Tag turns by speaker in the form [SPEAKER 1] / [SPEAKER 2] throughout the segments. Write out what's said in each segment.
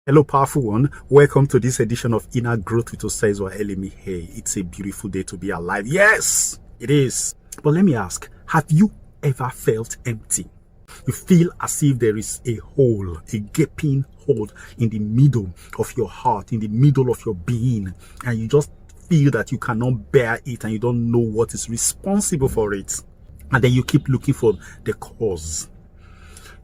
[SPEAKER 1] Hello, powerful one. Welcome to this edition of Inner Growth with Osezwa Elimi. Hey, it's a beautiful day to be alive. Yes, it is. But let me ask, have you ever felt empty? You feel as if there is a hole, a gaping hole in the middle of your heart, in the middle of your being, and you just feel that you cannot bear it and you don't know what is responsible for it. And then you keep looking for the cause.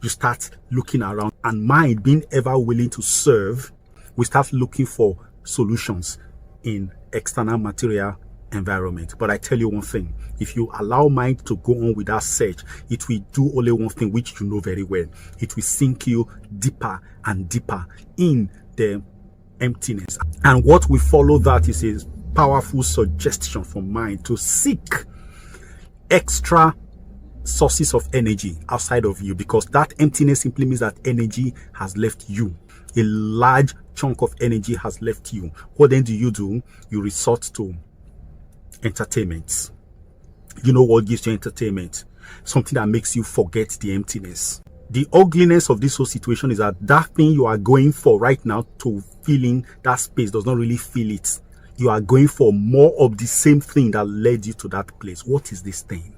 [SPEAKER 1] You start looking around, and mind being ever willing to serve, we start looking for solutions in external material environment. But I tell you one thing, if you allow mind to go on with that search, it will do only one thing, which you know very well. It will sink you deeper and deeper in the emptiness. And what will follow that is a powerful suggestion from mind to seek extra sources of energy outside of you, because that emptiness simply means that energy has left you. A large chunk of energy has left you. What then do? You resort to entertainment. You know what gives you entertainment? Something that makes you forget the emptiness. The ugliness of this whole situation is that that thing you are going for right now to filling that space does not really fill it. You are going for more of the same thing that led you to that place. What is this thing?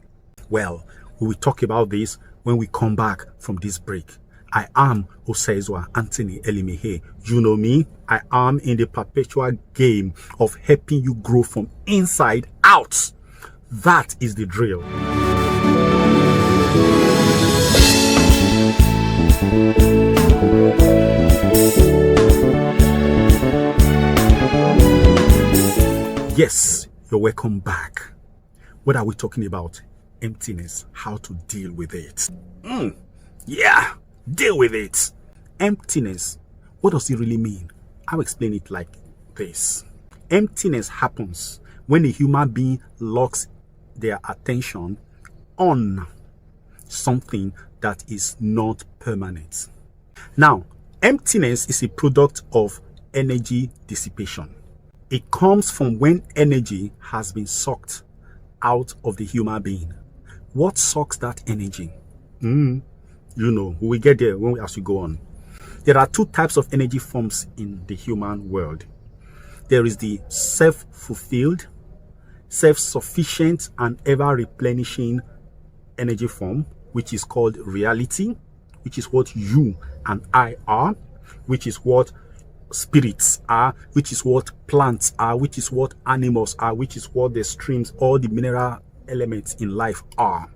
[SPEAKER 1] Well, we will talk about this when we come back from this break. I am Osezwa Anthony Elimihe. You know me. I am in the perpetual game of helping you grow from inside out. That is the drill. Yes, you're welcome back. What are we talking about? Emptiness, how to deal with it. Yeah, deal with it. Emptiness, what does it really mean? I'll explain it like this. Emptiness happens when a human being locks their attention on something that is not permanent. Now, emptiness is a product of energy dissipation. It comes from when energy has been sucked out of the human being. What sucks that energy? You know, we will get there as we go on. There are two types of energy forms in the human world. There is the self-fulfilled, self-sufficient, and ever-replenishing energy form, which is called reality, which is what you and I are, which is what spirits are, which is what plants are, which is what animals are, which is what the streams, all the mineral elements in life are.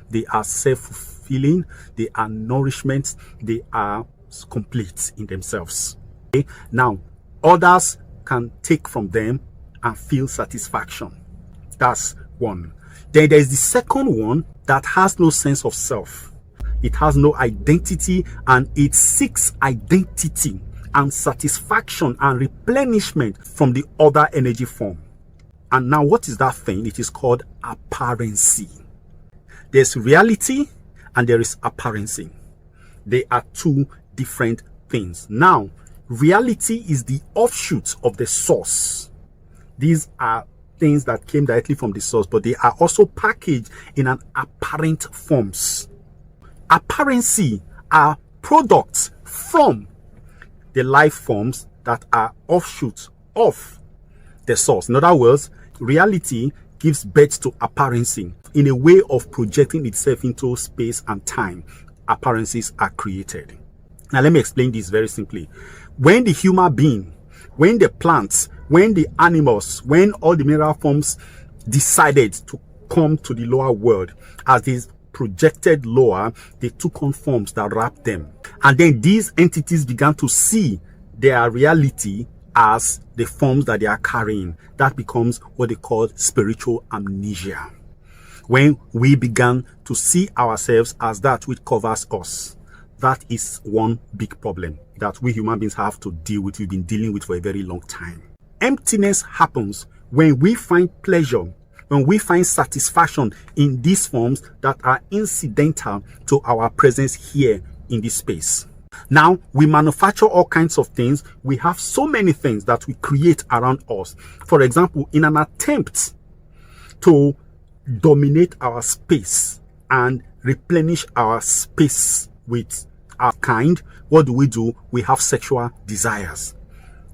[SPEAKER 1] They are self-fulfilling, they are nourishment, they are complete in themselves. Okay? Now, others can take from them and feel satisfaction. That's one. Then there's the second one that has no sense of self. It has no identity, and it seeks identity and satisfaction and replenishment from the other energy form. And now, what is that thing? It is called apparency. There's reality and there is apparency. They are two different things. Now, reality is the offshoot of the source. These are things that came directly from the source, but they are also packaged in an apparent forms. Apparency are products from the life forms that are offshoots of the source. In other words, reality gives birth to apparency in a way of projecting itself into space and time. Apparencies are created. Now, let me explain this very simply. When the human being, when the plants, when the animals, when all the mineral forms decided to come to the lower world, as these projected lower, they took on forms that wrapped them. And then these entities began to see their reality as the forms that they are carrying. That becomes what they call spiritual amnesia. When we began to see ourselves as that which covers us, that is one big problem that we human beings have to deal with. We've been dealing with for a very long time. Emptiness happens when we find pleasure, when we find satisfaction in these forms that are incidental to our presence here in this space. Now, we manufacture all kinds of things. We have so many things that we create around us. For example, in an attempt to dominate our space and replenish our space with our kind, what do? We have sexual desires.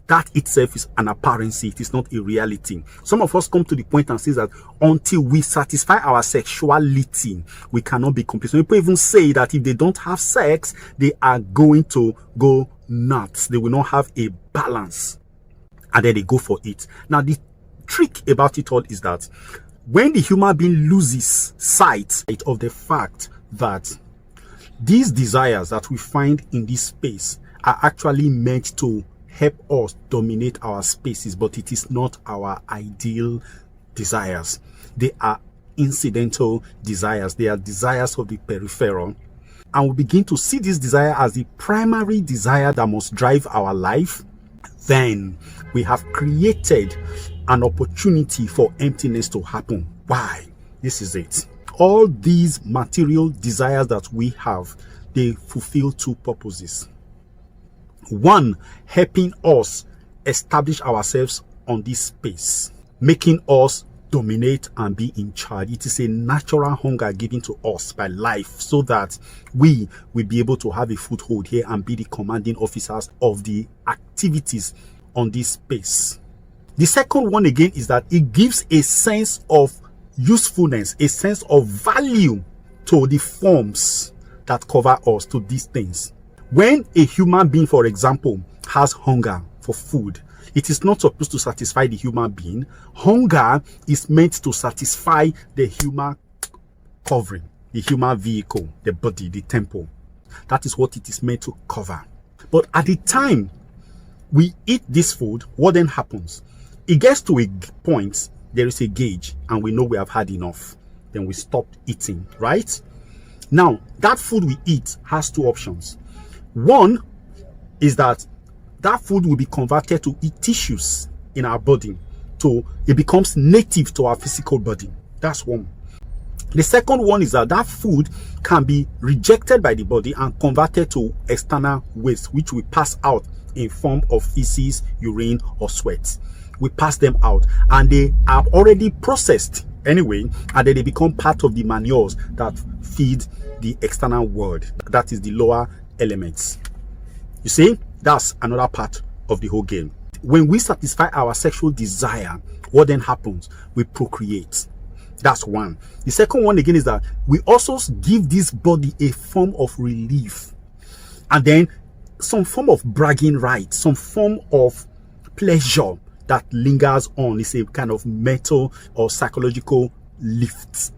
[SPEAKER 1] That itself is an apparency. It is not a reality. Some of us come to the point and say that until we satisfy our sexuality, we cannot be complete. Some people even say that if they don't have sex, they are going to go nuts. They will not have a balance. And then they go for it. Now, the trick about it all is that when the human being loses sight of the fact that these desires that we find in this space are actually meant to help us dominate our spaces, but it is not our ideal desires. They are incidental desires. They are desires of the peripheral. And we begin to see this desire as the primary desire that must drive our life. Then we have created an opportunity for emptiness to happen. Why? This is it. All these material desires that we have, they fulfill two purposes. One, helping us establish ourselves on this space, making us dominate and be in charge. It is a natural hunger given to us by life so that we will be able to have a foothold here and be the commanding officers of the activities on this space. The second one again is that it gives a sense of usefulness, a sense of value to the forms that cover us, to these things. When a human being, for example, has hunger for food, it is not supposed to satisfy the human being. Hunger is meant to satisfy the human covering, the human vehicle, the body, the temple. That is what it is meant to cover. But at the time we eat this food, what then happens? It gets to a point, there is a gauge, and we know we have had enough. Then we stop eating, right? Now, that food we eat has two options. One is that food will be converted to tissues in our body. So it becomes native to our physical body. That's one. The second one is that food can be rejected by the body and converted to external waste, which we pass out in form of feces, urine, or sweat. We pass them out and they are already processed anyway, and then they become part of the manures that feed the external world. That is the lower elements. You see, that's another part of the whole game. When we satisfy our sexual desire, what then happens? We procreate. That's one. The second one again is that we also give this body a form of relief, and then some form of bragging rights, some form of pleasure that lingers on. It's a kind of mental or psychological lift.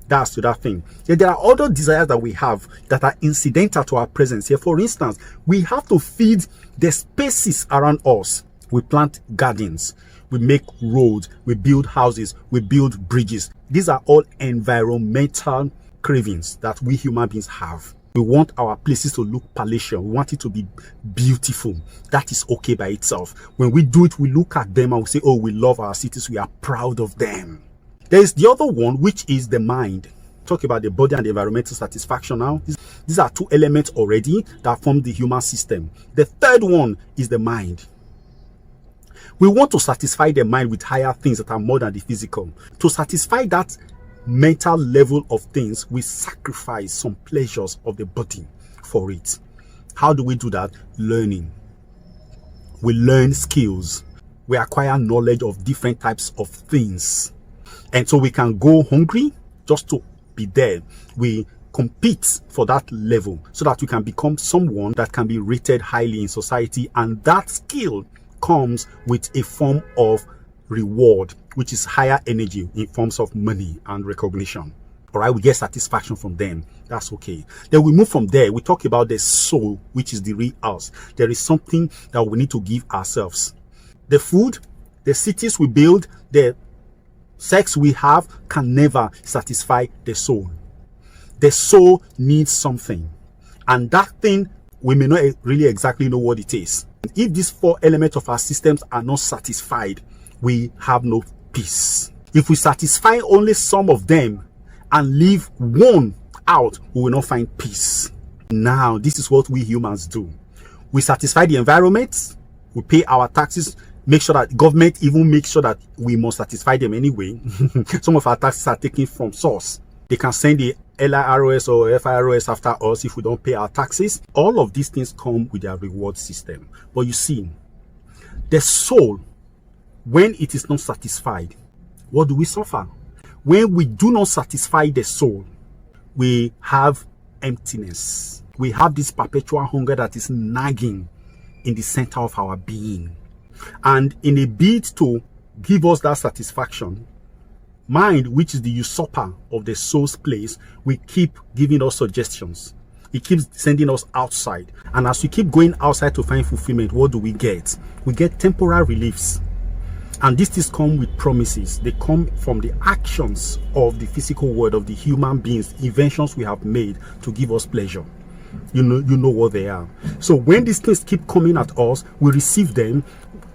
[SPEAKER 1] That's to that thing. Then there are other desires that we have that are incidental to our presence here. For instance, we have to feed the spaces around us. We plant gardens, we make roads, we build houses, we build bridges. These are all environmental cravings that we human beings have. We want our places to look palatial. We want it to be beautiful. That is okay by itself. When we do it, we look at them and we say, oh, we love our cities. We are proud of them. There is the other one, which is the mind. Talk about the body and the environmental satisfaction now. These are two elements already that form the human system. The third one is the mind. We want to satisfy the mind with higher things that are more than the physical. To satisfy that mental level of things, we sacrifice some pleasures of the body for it. How do we do that? Learning. We learn skills. We acquire knowledge of different types of things. And so we can go hungry just to be there. We compete for that level so that we can become someone that can be rated highly in society. And that skill comes with a form of reward, which is higher energy in forms of money and recognition. All right, we get satisfaction from them. That's okay. Then we move from there. We talk about the soul, which is the real us. There is something that we need to give ourselves. The food, the cities we build, the sex we have can never satisfy the soul. The soul needs something, and that thing we may not really exactly know what it is. If these four elements of our systems are not satisfied, we have no peace. If we satisfy only some of them and leave one out, we will not find peace. Now, this is what we humans do. We satisfy the environment, we pay our taxes, make sure that government even makes sure that we must satisfy them anyway. Some of our taxes are taken from source. They can send the LIROS or FIROS after us if we don't pay our taxes. All of these things come with their reward system. But you see, the soul, when it is not satisfied, what do we suffer? When we do not satisfy the soul, we have emptiness. We have this perpetual hunger that is nagging in the center of our being. And in a bid to give us that satisfaction, mind, which is the usurper of the soul's place, we keep giving us suggestions. It keeps sending us outside. And as we keep going outside to find fulfillment, what do we get? We get temporary reliefs. And these things come with promises. They come from the actions of the physical world, of the human beings, inventions we have made to give us pleasure. You know what they are. So when these things keep coming at us, we receive them.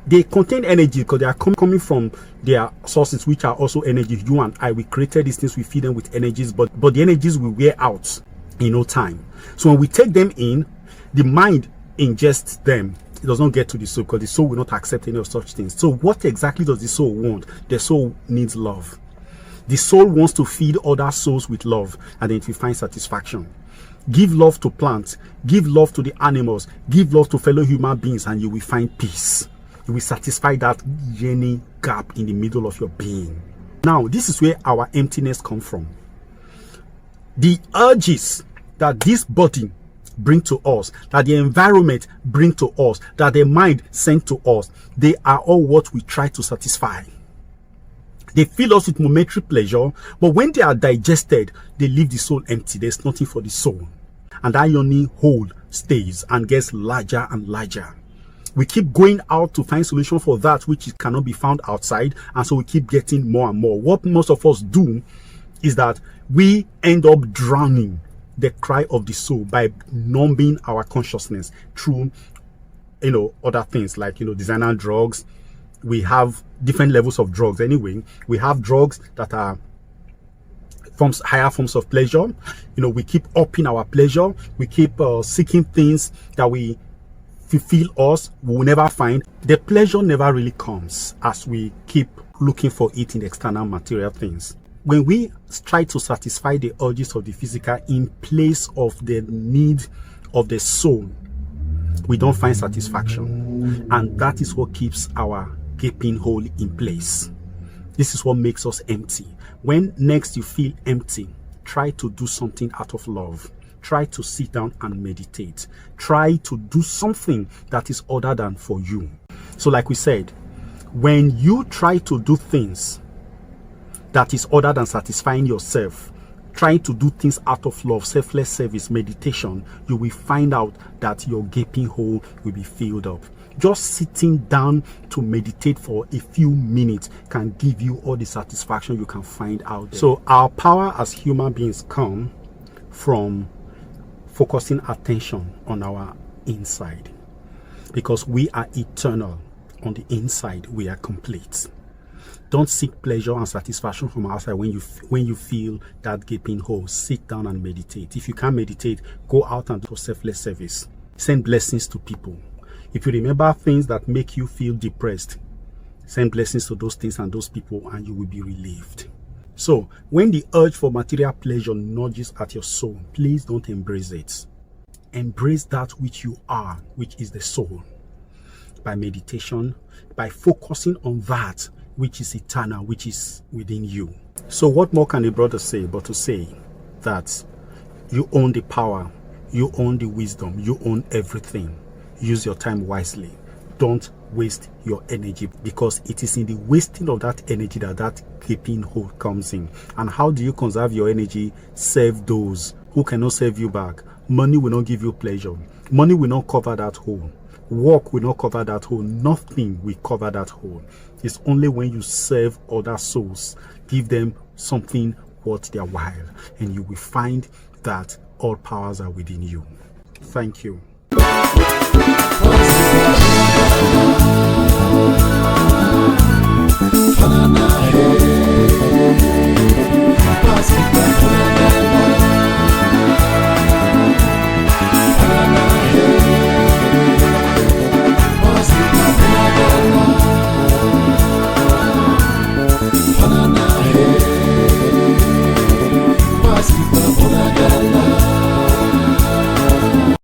[SPEAKER 1] They contain energy because they are coming from their sources, which are also energy. You and I, we created these things, we feed them with energies, but the energies will wear out in no time. So when we take them in, the mind ingests them. It does not get to the soul because the soul will not accept any of such things. So what exactly does the soul want? The soul needs love. The soul wants to feed other souls with love, and then it will find satisfaction. Give love to plants, give love to the animals, give love to fellow human beings, and you will find peace. You will satisfy that yearning gap in the middle of your being. Now, this is where our emptiness comes from. The urges that this body bring to us, that the environment bring to us, that the mind send to us, they are all what we try to satisfy. They fill us with momentary pleasure, but when they are digested, they leave the soul empty. There's nothing for the soul. And that yawning hole stays and gets larger and larger. We keep going out to find solution for that which cannot be found outside, and so we keep getting more and more. What most of us do is that we end up drowning the cry of the soul by numbing our consciousness through other things like designer drugs. We have different levels of drugs. Anyway, we have drugs that are higher forms of pleasure. We keep upping our pleasure. We keep seeking things that we fulfill us, we will never find. The pleasure never really comes as we keep looking for it in external material things. When we try to satisfy the urges of the physical in place of the need of the soul, we don't find satisfaction. And that is what keeps our gaping hole in place. This is what makes us empty. When next you feel empty, try to do something out of love. Try to sit down and meditate. Try to do something that is other than for you. So like we said, when you try to do things that is other than satisfying yourself, trying to do things out of love, selfless service, meditation, you will find out that your gaping hole will be filled up. Just sitting down to meditate for a few minutes can give you all the satisfaction you can find out there. So our power as human beings come from focusing attention on our inside, because we are eternal. On the inside we are complete. Don't seek pleasure and satisfaction from outside. When you feel that gaping hole, sit down and meditate. If you can't meditate, go out and do selfless service. Send blessings to people. If you remember things that make you feel depressed, send blessings to those things and those people, and you will be relieved. So when the urge for material pleasure nudges at your soul, please don't embrace it. Embrace that which you are, which is the soul, by meditation, by focusing on that which is eternal, which is within you. So what more can a brother say but to say that you own the power, you own the wisdom, you own everything. Use your time wisely. Don't waste your energy, because it is in the wasting of that energy that gaping hole comes in. And how do you conserve your energy? Serve those who cannot serve you back. Money will not give you pleasure. Money will not cover that hole. Work will not cover that hole. Nothing will cover that hole. It's only when you serve other souls, give them something worth their while, and you will find that all powers are within you. Thank you. Hey,